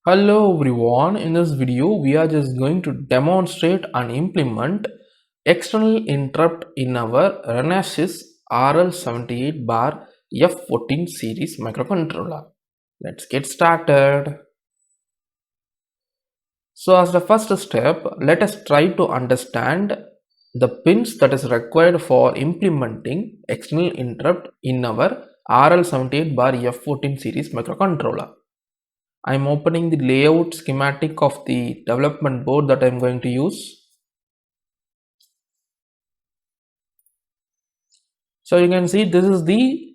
Hello everyone, in this video we are just going to demonstrate and implement external interrupt in our Renesas RL78 bar F14 series microcontroller. Let's get started. So as the first step, let us try to understand the pins that is required for implementing external interrupt in our RL78 bar F14 series microcontroller. I'm opening the layout schematic of the development board that I'm going to use. So you can see this is the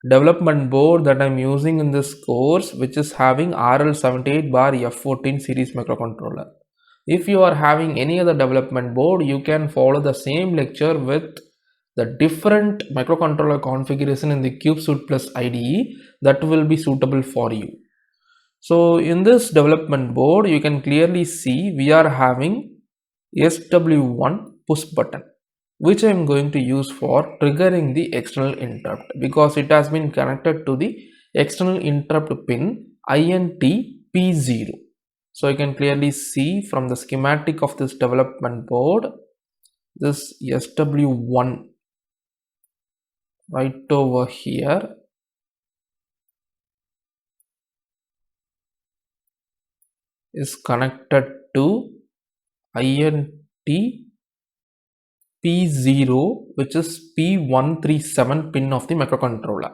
development board that I'm using in this course, which is having RL78 bar F14 series microcontroller. If you are having any other development board, you can follow the same lecture with the different microcontroller configuration in the CubeSuite Plus IDE that will be suitable for you. So in this development board, you can clearly see we are having SW1 push button, which I am going to use for triggering the external interrupt because it has been connected to the external interrupt pin INT P0. So you can clearly see from the schematic of this development board, this SW1 right over here is connected to INT P0, which is P137 pin of the microcontroller.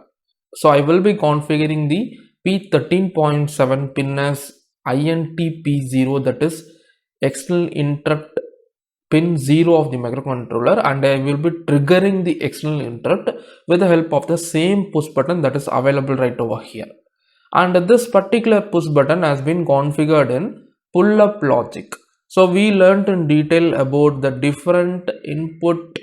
So I will be configuring the P13.7 pin as INT P0, that is external interrupt pin 0 of the microcontroller, and I will be triggering the external interrupt with the help of the same push button that is available right over here. And this particular push button has been configured in pull up logic. So we learned in detail about the different input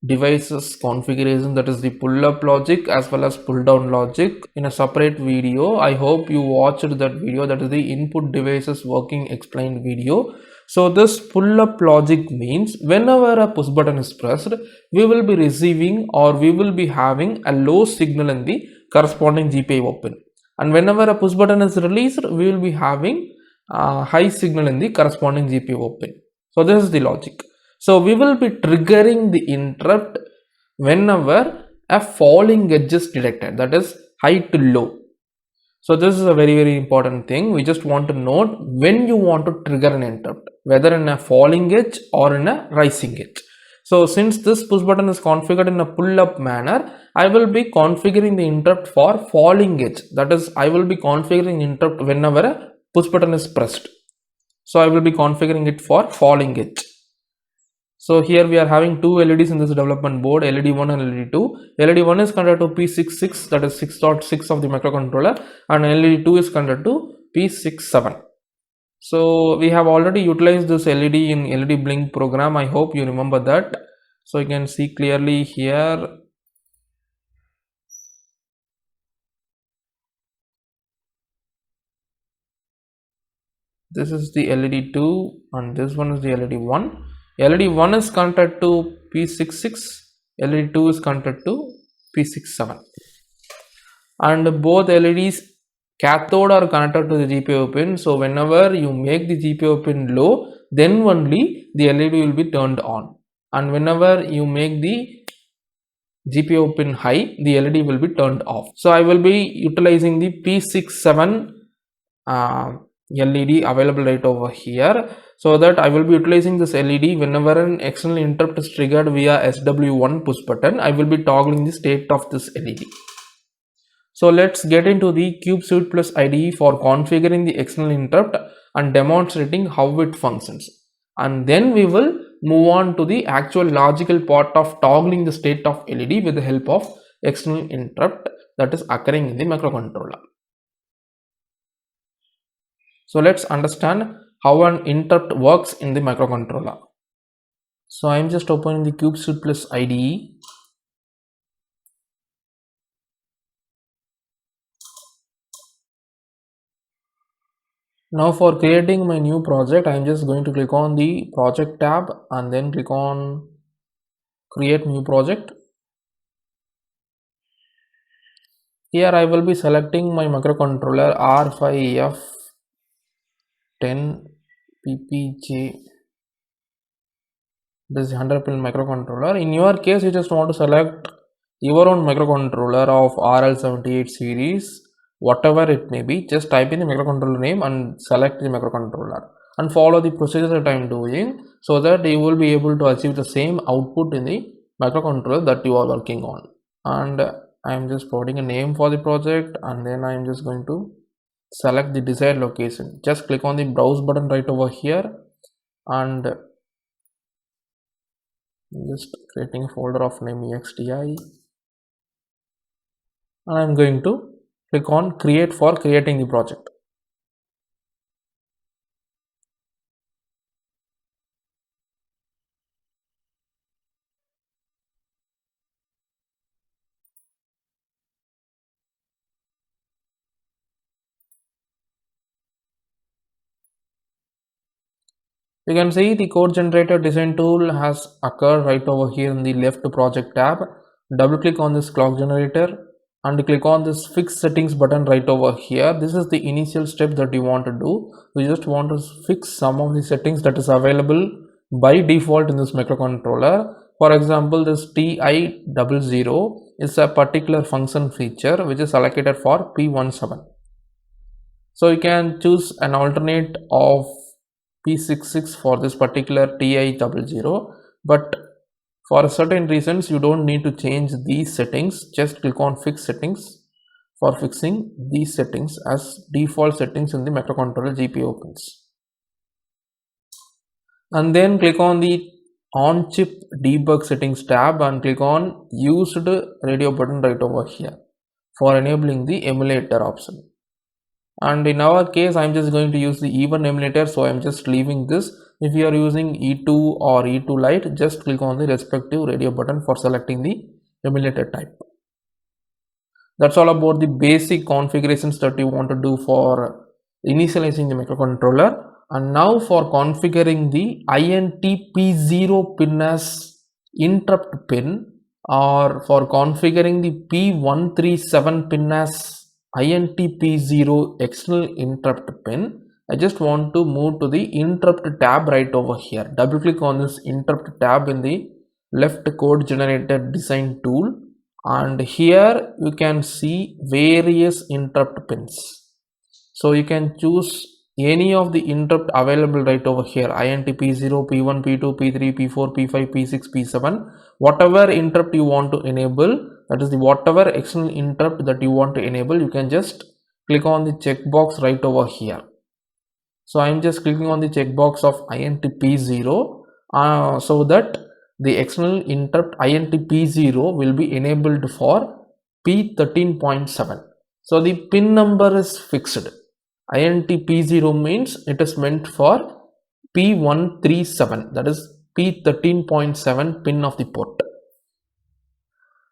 devices configuration, that is the pull up logic as well as pull down logic, in a separate video. I hope you watched that video, that is the input devices working explained video. So this pull up logic means whenever a push button is pressed, we will be receiving or we will be having a low signal in the corresponding GPIO pin, and whenever a push button is released, we will be having high signal in the corresponding GPIO pin. So this is the logic. So we will be triggering the interrupt whenever a falling edge is detected, that is high to low. So this is a very important thing. We just want to note when you want to trigger an interrupt, whether in a falling edge or in a rising edge. So since this push button is configured in a pull up manner, I will be configuring the interrupt for falling edge. That is, I will be configuring interrupt whenever a push button is pressed. So I will be configuring it for falling edge. So here we are having two LEDs in this development board, LED1 and LED2. LED1 is connected to P66, that is 6.6 of the microcontroller, and LED2 is connected to P67. So we have already utilized this LED in LED blink program. I hope you remember that. So you can see clearly here. This is the LED2 and this one is the LED1. LED1 is connected to P66, LED2 is connected to P67, and both LEDs cathode are connected to the GPIO pin. So whenever you make the GPIO pin low, then only the LED will be turned on, and whenever you make the GPIO pin high, the LED will be turned off. So I will be utilizing the P67 LED available right over here, so that I will be utilizing this LED whenever an external interrupt is triggered via SW1 push button. I will be toggling the state of this LED. So let's get into the CubeSuite Plus IDE for configuring the external interrupt and demonstrating how it functions, and then we will move on to the actual logical part of toggling the state of LED with the help of external interrupt that is occurring in the microcontroller. So let's understand how an interrupt works in the microcontroller. So I'm just opening the CubeSuite Plus IDE. Now for creating my new project, I'm just going to click on the project tab and then click on create new project. Here I will be selecting my microcontroller R5F 10 ppj. This is 100 pin microcontroller. In your case, you just want to select your own microcontroller of RL78 series, whatever it may be. Just type in the microcontroller name and select the microcontroller and follow the procedure that I am doing, so that you will be able to achieve the same output in the microcontroller that you are working on. And I am just putting a name for the project, and then I am just going to select the desired location. Just click on the browse button right over here, and just creating a folder of name EXTI, and I'm going to click on create for creating the project. You can see the code generator design tool has occurred right over here in the left project tab. Double click on this clock generator and click on this fix settings button right over here. This is the initial step that you want to do. We just want to fix some of the settings that is available by default in this microcontroller. For example, this TI00 is a particular function feature which is allocated for P17. So you can choose an alternate of P66 for this particular TI00, but for certain reasons you don't need to change these settings. Just click on fix settings for fixing these settings as default settings in the microcontroller GPIO pins. And then click on the on chip debug settings tab and click on used radio button right over here for enabling the emulator option. And in our case, I'm just going to use the even emulator, so I'm just leaving this. If you are using E2 or E2 Lite, just click on the respective radio button for selecting the emulator type. That's all about the basic configurations that you want to do for initializing the microcontroller. And now for configuring the INTP0 pin as interrupt pin, or for configuring the P137 pin as INTP0 external interrupt pin, I just want to move to the interrupt tab right over here. Double click on this interrupt tab in the left code generator design tool, and here you can see various interrupt pins. So you can choose any of the interrupt available right over here: INTP0, P1, P2, P3, P4, P5, P6, P7. Whatever interrupt you want to enable, that is the whatever external interrupt that you want to enable, you can just click on the checkbox right over here. So I'm just clicking on the checkbox of INTP0 so that the external interrupt INTP0 will be enabled for P13.7. So the pin number is fixed. INTP0 means it is meant for P137, that is P13.7 pin of the port.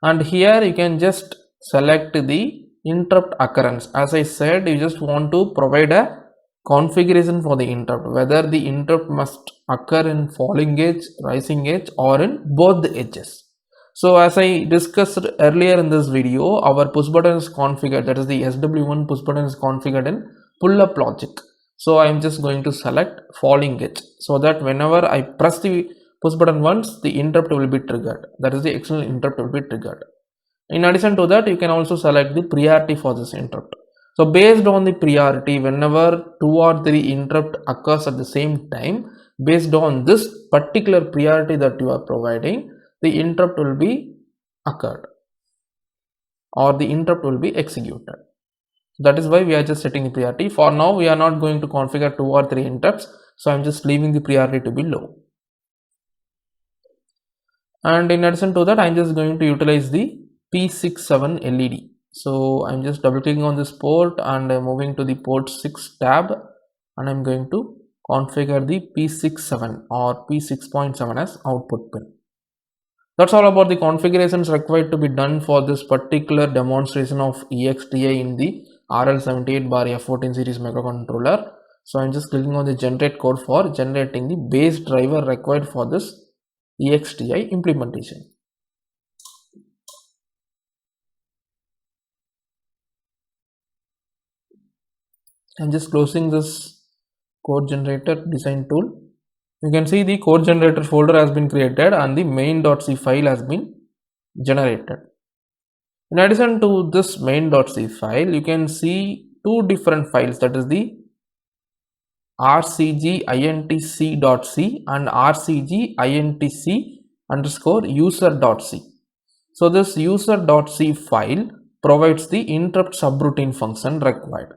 And here you can just select the interrupt occurrence. As I said, you just want to provide a configuration for the interrupt, whether the interrupt must occur in falling edge, rising edge, or in both the edges. So as I discussed earlier in this video, our push button is configured, that is the SW1 push button is configured in pull up logic. So I am just going to select falling edge, so that whenever I press the push button once, the interrupt will be triggered, that is the external interrupt will be triggered. In addition to that, you can also select the priority for this interrupt. So based on the priority, whenever 2 or 3 interrupt occurs at the same time, based on this particular priority that you are providing, the interrupt will be occurred or the interrupt will be executed. That is why we are just setting the priority. For now, we are not going to configure 2 or 3 interrupts, so I'm just leaving the priority to be low. And in addition to that, I'm just going to utilize the P67 LED. So I'm just double clicking on this port and moving to the port 6 tab, and I'm going to configure the P67 or P6.7 as output pin. That's all about the configurations required to be done for this particular demonstration of EXTI in the RL78 series microcontroller. So I'm just clicking on the generate code for generating the base driver required for this EXTI implementation. I'm just closing this code generator design tool. You can see the code generator folder has been created and the main.c file has been generated. In addition to this main.c file, you can see two different files, that is the rcgintc.c and rcgintc_user.c. So this user.c file provides the interrupt subroutine function required.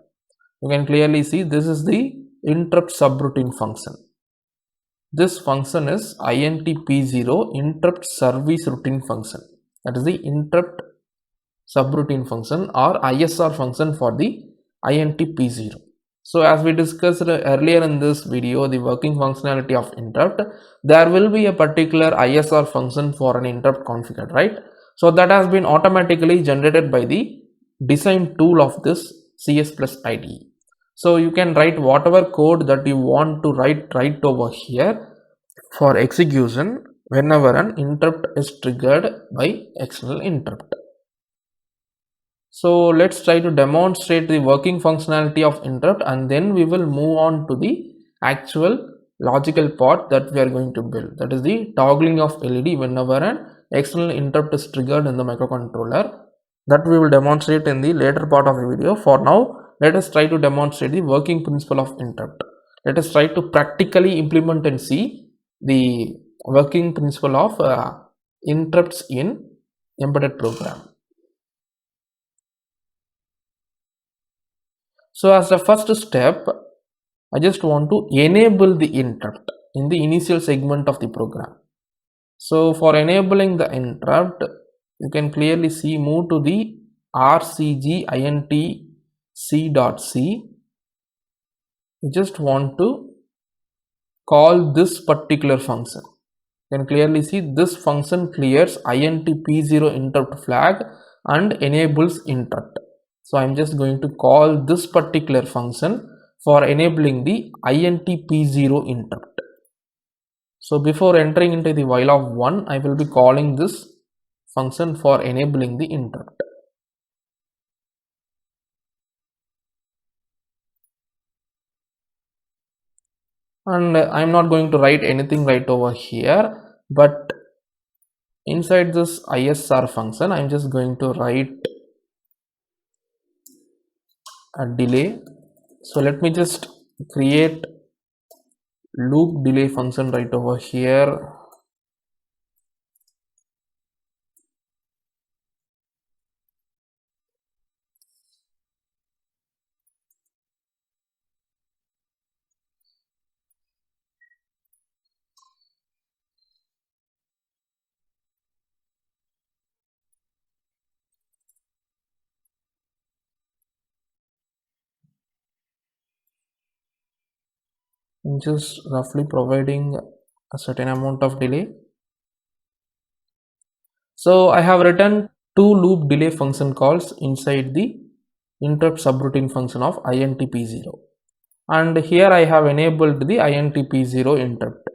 You can clearly see this is the interrupt subroutine function. This function is intp0 interrupt service routine function. That is the interrupt subroutine function or ISR function for the intp0. So as we discussed earlier in this video, the working functionality of interrupt, there will be a particular ISR function for an interrupt configured, right? So that has been automatically generated by the design tool of this CS Plus IDE. So you can write whatever code that you want to write right over here for execution whenever an interrupt is triggered by external interrupt. So let's try to demonstrate the working functionality of interrupt, and then we will move on to the actual logical part that we are going to build, that is the toggling of LED whenever an external interrupt is triggered in the microcontroller. That we will demonstrate in the later part of the video. For now, let us try to demonstrate the working principle of interrupt. Let us try to practically implement and see the working principle of interrupts in embedded program. So as the first step, I just want to enable the interrupt in the initial segment of the program. So for enabling the interrupt, you can clearly see move to the rcgintc.c. You just want to call this particular function. You can clearly see this function clears intp0 interrupt flag and enables interrupt. So I'm just going to call this particular function for enabling the intp0 interrupt. So before entering into the while of 1, I will be calling this function for enabling the interrupt. And I'm not going to write anything right over here, but inside this ISR function, I'm just going to write a delay. So let me just create loop delay function right over here. I'm just roughly providing a certain amount of delay. So I have written two loop delay function calls inside the interrupt subroutine function of intp0, and here I have enabled the intp0 interrupt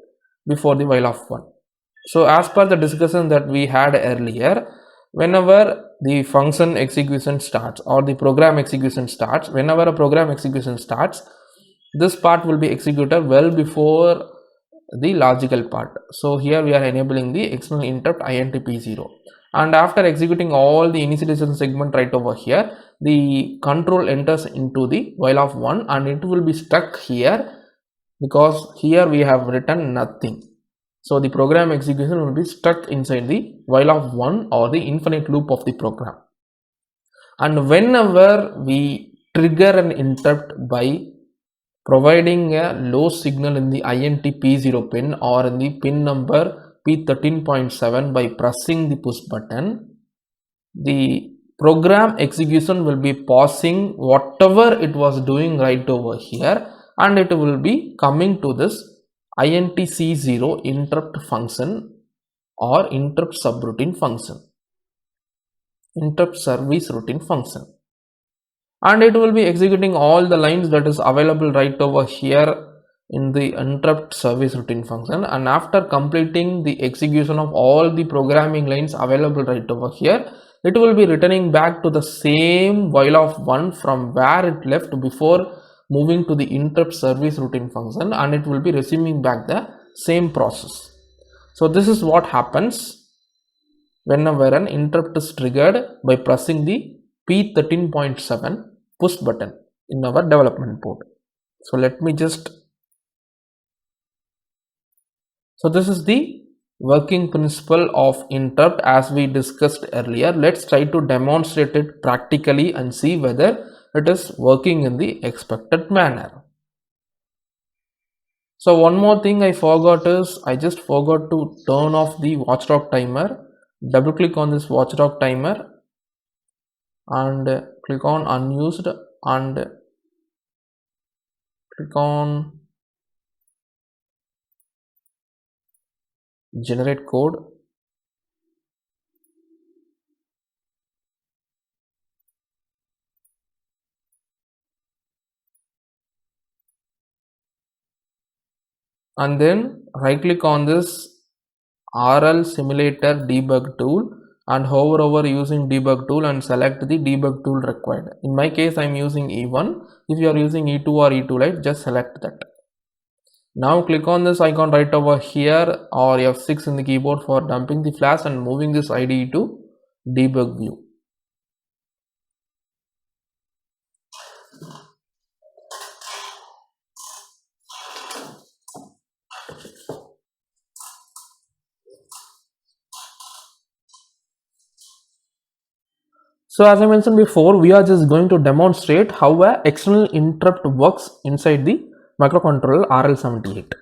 before the while of 1. So as per the discussion that we had earlier, whenever the function execution starts or the program execution starts, whenever a program execution starts, this part will be executed well before the logical part. So here we are enabling the external interrupt intp0, and after executing all the initialization segment right over here, the control enters into the while of 1 and it will be stuck here because here we have written nothing. So the program execution will be stuck inside the while of 1 or the infinite loop of the program. And whenever we trigger an interrupt by providing a low signal in the intp0 pin or in the pin number P13.7 by pressing the push button, the program execution will be pausing whatever it was doing right over here, and it will be coming to this intc0 interrupt function or interrupt subroutine function, interrupt service routine function, and it will be executing all the lines that is available right over here in the interrupt service routine function. And after completing the execution of all the programming lines available right over here, it will be returning back to the same while of 1 from where it left before moving to the interrupt service routine function, and it will be resuming back the same process. So this is what happens whenever an interrupt is triggered by pressing the P13.7 push button in our development board. So let me just, so this is the working principle of interrupt as we discussed earlier. Let's try to demonstrate it practically and see whether it is working in the expected manner. So one more thing I forgot is I just forgot to turn off the watchdog timer. Double click on this watchdog timer and click on unused and click on generate code. And then right click on this RL simulator debug tool and hover over using debug tool and select the debug tool required. In my case I am using E1. If you are using E2 or E2 Lite, just select that. Now click on this icon right over here or F6 in the keyboard for dumping the flash and moving this IDE to debug view. So as I mentioned before, we are just going to demonstrate how a external interrupt works inside the microcontroller RL78.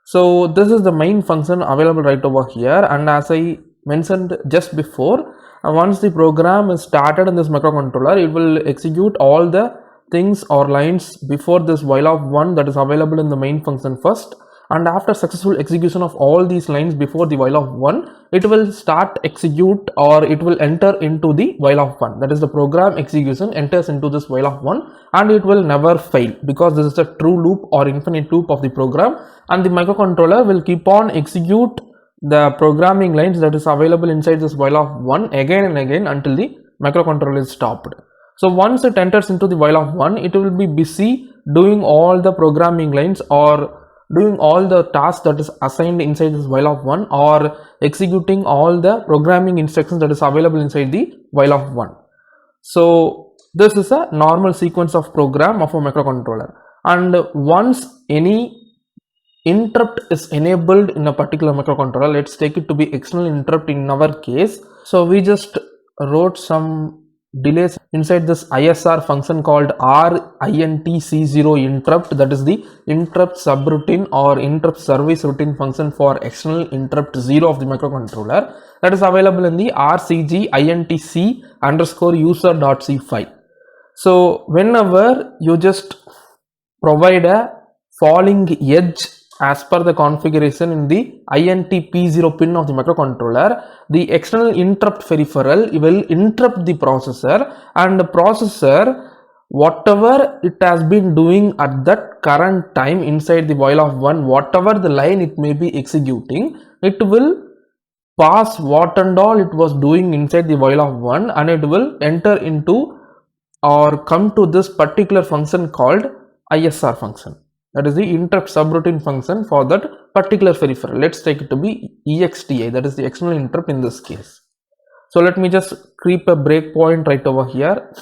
So this is the main function available right over here, and as I mentioned just before, once the program is started in this microcontroller, it will execute all the things or lines before this while of 1 that is available in the main function first, and after successful execution of all these lines before the while of 1, it will start execute or it will enter into the while of 1. That is, the program execution enters into this while of 1 and it will never fail because this is a true loop or infinite loop of the program, and the microcontroller will keep on execute the programming lines that is available inside this while of 1 again and again until the microcontroller is stopped. So once it enters into the while of 1, it will be busy doing all the programming lines or doing all the tasks that is assigned inside this while of 1 or executing all the programming instructions that is available inside the while of 1. So this is a normal sequence of program of a microcontroller, and once any interrupt is enabled in a particular microcontroller, let's take it to be external interrupt in our case. So we just wrote some delays inside this ISR function called RINTC0 interrupt, that is the interrupt subroutine or interrupt service routine function for external interrupt 0 of the microcontroller, that is available in the RCG INTC _user.c file. So whenever you just provide a falling edge as per the configuration in the INTP0 pin of the microcontroller, the external interrupt peripheral will interrupt the processor, and the processor, whatever it has been doing at that current time inside the while of 1, whatever the line it may be executing, it will pass what and all it was doing inside the while of 1 and it will enter into or come to this particular function called ISR function. That is the interrupt subroutine function for that particular peripheral. Let's take it to be EXTI, that is the external interrupt in this case. So let me just creep a breakpoint right over here.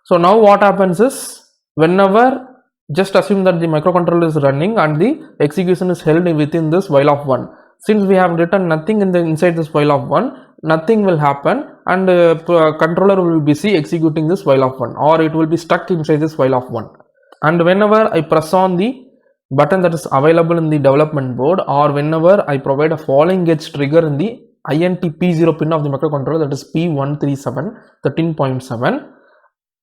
So now what happens is, whenever, just assume that the microcontroller is running and the execution is held within this while of 1. Since we have written nothing in the inside this while of 1, nothing will happen and controller will be busy executing this while of 1, or it will be stuck inside this while of 1. And whenever I press on the button that is available in the development board, or whenever I provide a falling edge trigger in the INTP0 pin of the microcontroller, that is P137 13.7,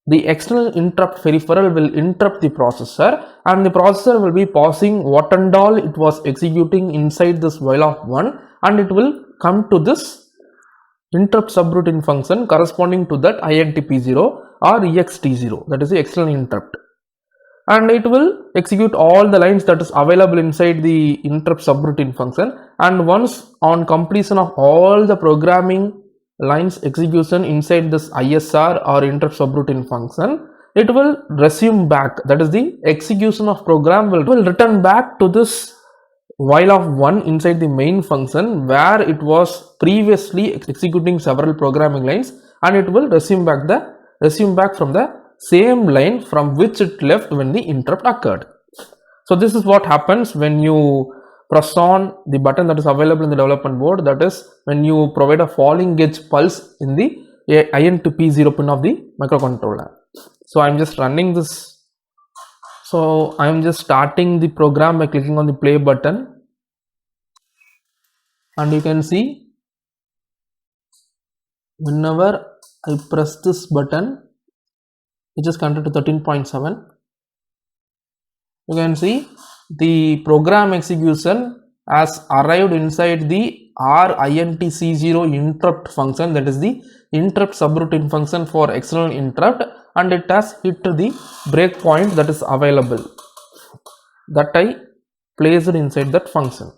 the external interrupt peripheral will interrupt the processor, and the processor will be pausing what and all it was executing inside this while of 1, and it will come to this interrupt subroutine function corresponding to that INTP0 or EXTI0, that is the external interrupt, and it will execute all the lines that is available inside the interrupt subroutine function. And once on completion of all the programming lines execution inside this ISR or interrupt subroutine function, it will resume back. That is, the execution of program will return back to this while of 1 inside the main function where it was previously executing several programming lines, and it will resume back from the same line from which it left when the interrupt occurred. So this is what happens when you press on the button that is available in the development board, that is when you provide a falling edge pulse in the IN to P0 pin of the microcontroller. So I'm just running this. So I'm just starting the program by clicking on the play button, and you can see whenever I press this button, which is connected to 13.7, you can see the program execution has arrived inside the RINTC0 interrupt function, that is the interrupt subroutine function for external interrupt, and it has hit the breakpoint that is available, that I placed inside that function.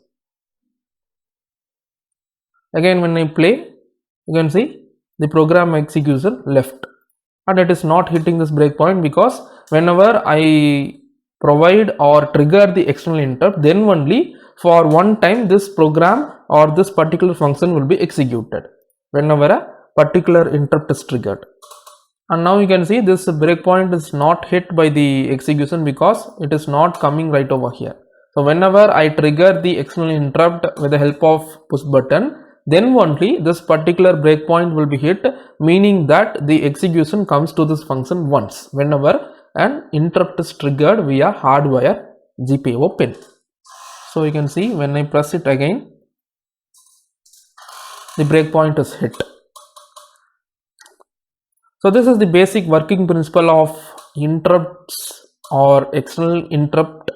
Again, when I play, you can see the program execution left, and it is not hitting this breakpoint because whenever I provide or trigger the external interrupt, then only for one time this program or this particular function will be executed whenever a particular interrupt is triggered. And now you can see this breakpoint is not hit by the execution because it is not coming right over here. So whenever I trigger the external interrupt with the help of push button, then only this particular breakpoint will be hit, meaning that the execution comes to this function once whenever an interrupt is triggered via hardwire GPIO pin. So you can see when I press it again, the breakpoint is hit. So this is the basic working principle of interrupts or external interrupt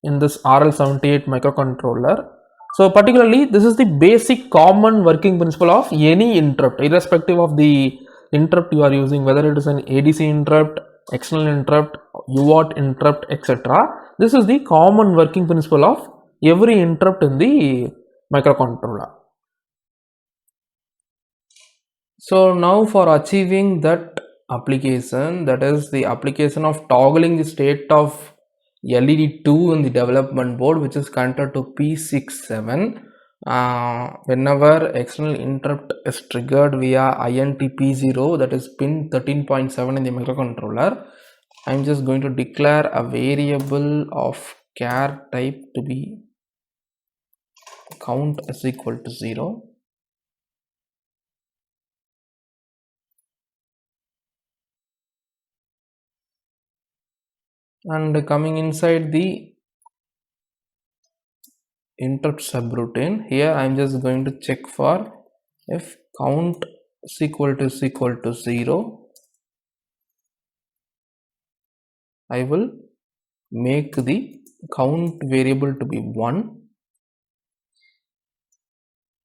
in this RL78 microcontroller. So particularly this is the basic common working principle of any interrupt, irrespective of the interrupt you are using, whether it is an ADC interrupt, external interrupt, UART interrupt, etc. This is the common working principle of every interrupt in the microcontroller. So now for achieving that application, that is the application of toggling the state of LED2 in the development board, which is connected to P67, whenever external interrupt is triggered via INTP0, that is pin 13.7 in the microcontroller, I'm just going to declare a variable of char type to be count is equal to 0. And coming inside the interrupt subroutine, here I am just going to check for if count is equal to 0, I will make the count variable to be 1,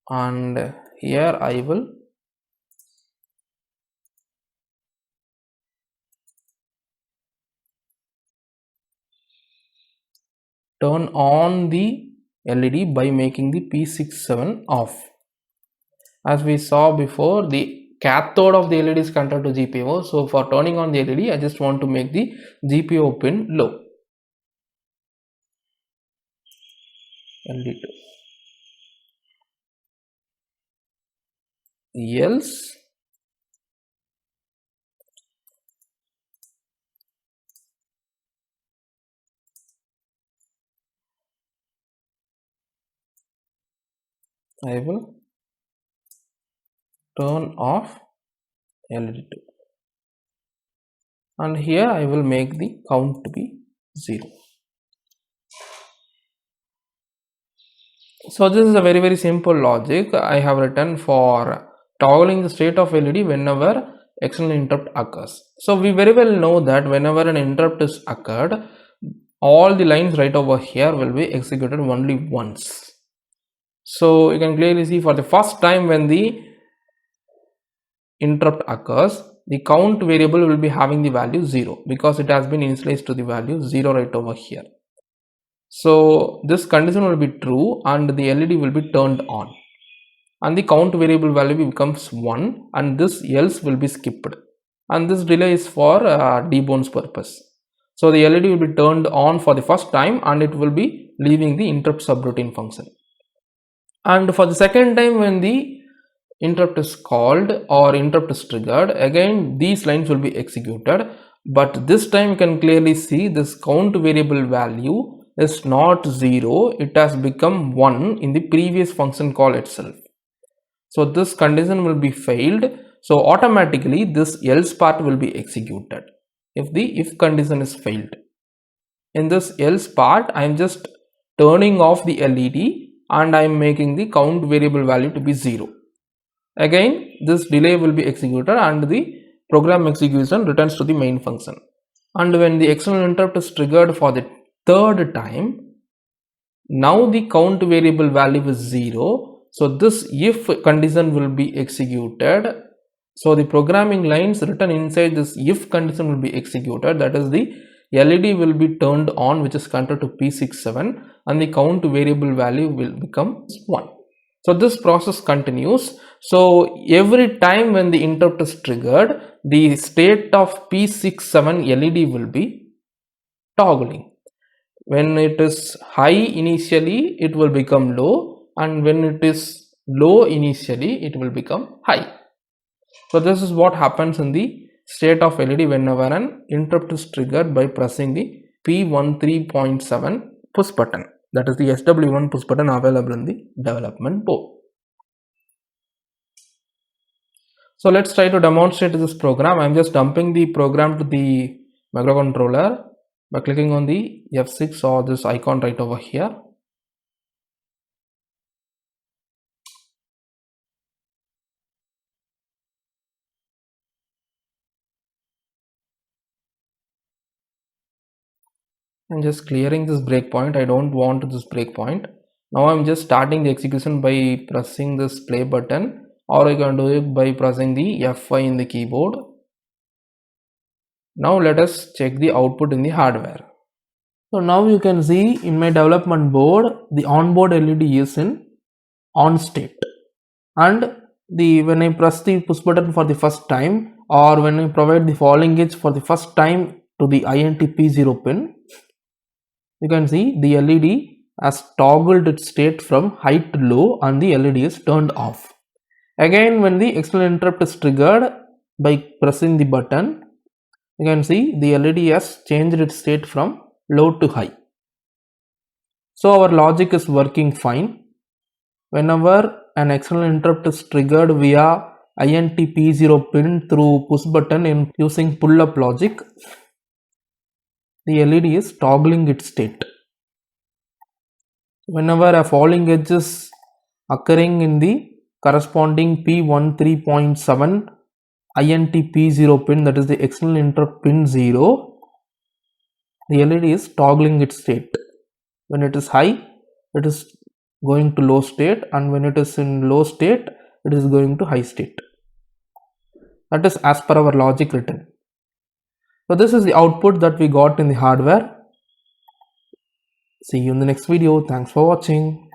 and here I will turn on the LED by making the P67 off. As we saw before, the cathode of the LED is connected to GPIO, so for turning on the LED, I just want to make the GPIO pin low. LED2. Else I will turn off LED2, and here I will make the count to be 0. So this is a very simple logic I have written for toggling the state of LED whenever external interrupt occurs. So we very well know that whenever an interrupt is occurred, all the lines right over here will be executed only once. So you can clearly see for the first time when the interrupt occurs, the count variable will be having the value 0 because it has been initialized to the value 0 right over here. So this condition will be true and the LED will be turned on. and the count variable value becomes 1, and this else will be skipped, and this delay is for debounce purpose. So the LED will be turned on for the first time and it will be leaving the interrupt subroutine function. And for the second time, when the interrupt is called or interrupt is triggered, again these lines will be executed, but this time you can clearly see this count variable value is not 0, it has become 1 in the previous function call itself. So this condition will be failed, so automatically this else part will be executed if the if condition is failed. In this else part, I am just turning off the LED and I am making the count variable value to be 0. Again this delay will be executed and the program execution returns to the main function. And when the external interrupt is triggered for the third time, now the count variable value is 0, so this if condition will be executed. So the programming lines written inside this if condition will be executed, that is the LED will be turned on, which is converted to P67, and the count variable value will become 1. So this process continues. So every time when the interrupt is triggered, the state of P67 LED will be toggling. When it is high initially, it will become low, and when it is low initially, it will become high. So this is what happens in the state of LED whenever an interrupt is triggered by pressing the P13.7 push button. That is the SW1 push button available in the development board. So let's try to demonstrate this program. I am just dumping the program to the microcontroller by clicking on the F6 or this icon right over here. I'm just clearing this breakpoint. I don't want this breakpoint. Now I'm just starting the execution by pressing this play button, or I can do it by pressing the F5 in the keyboard. Now let us check the output in the hardware. So now you can see in my development board, the onboard LED is in on state, and when I press the push button for the first time, or when I provide the falling edge for the first time to the INT P0 pin, you can see the LED has toggled its state from high to low and the LED is turned off. Again, when the external interrupt is triggered by pressing the button, you can see the LED has changed its state from low to high. So our logic is working fine. Whenever an external interrupt is triggered via INT P0 pin through push button in using pull-up logic, the LED is toggling its state. Whenever a falling edge is occurring in the corresponding P13.7 INT P0 pin, that is the external interrupt pin 0, the LED is toggling its state. When it is high, it is going to low state, and when it is in low state, it is going to high state. That is as per our logic written. So this is the output that we got in the hardware. See you in the next video. Thanks for watching.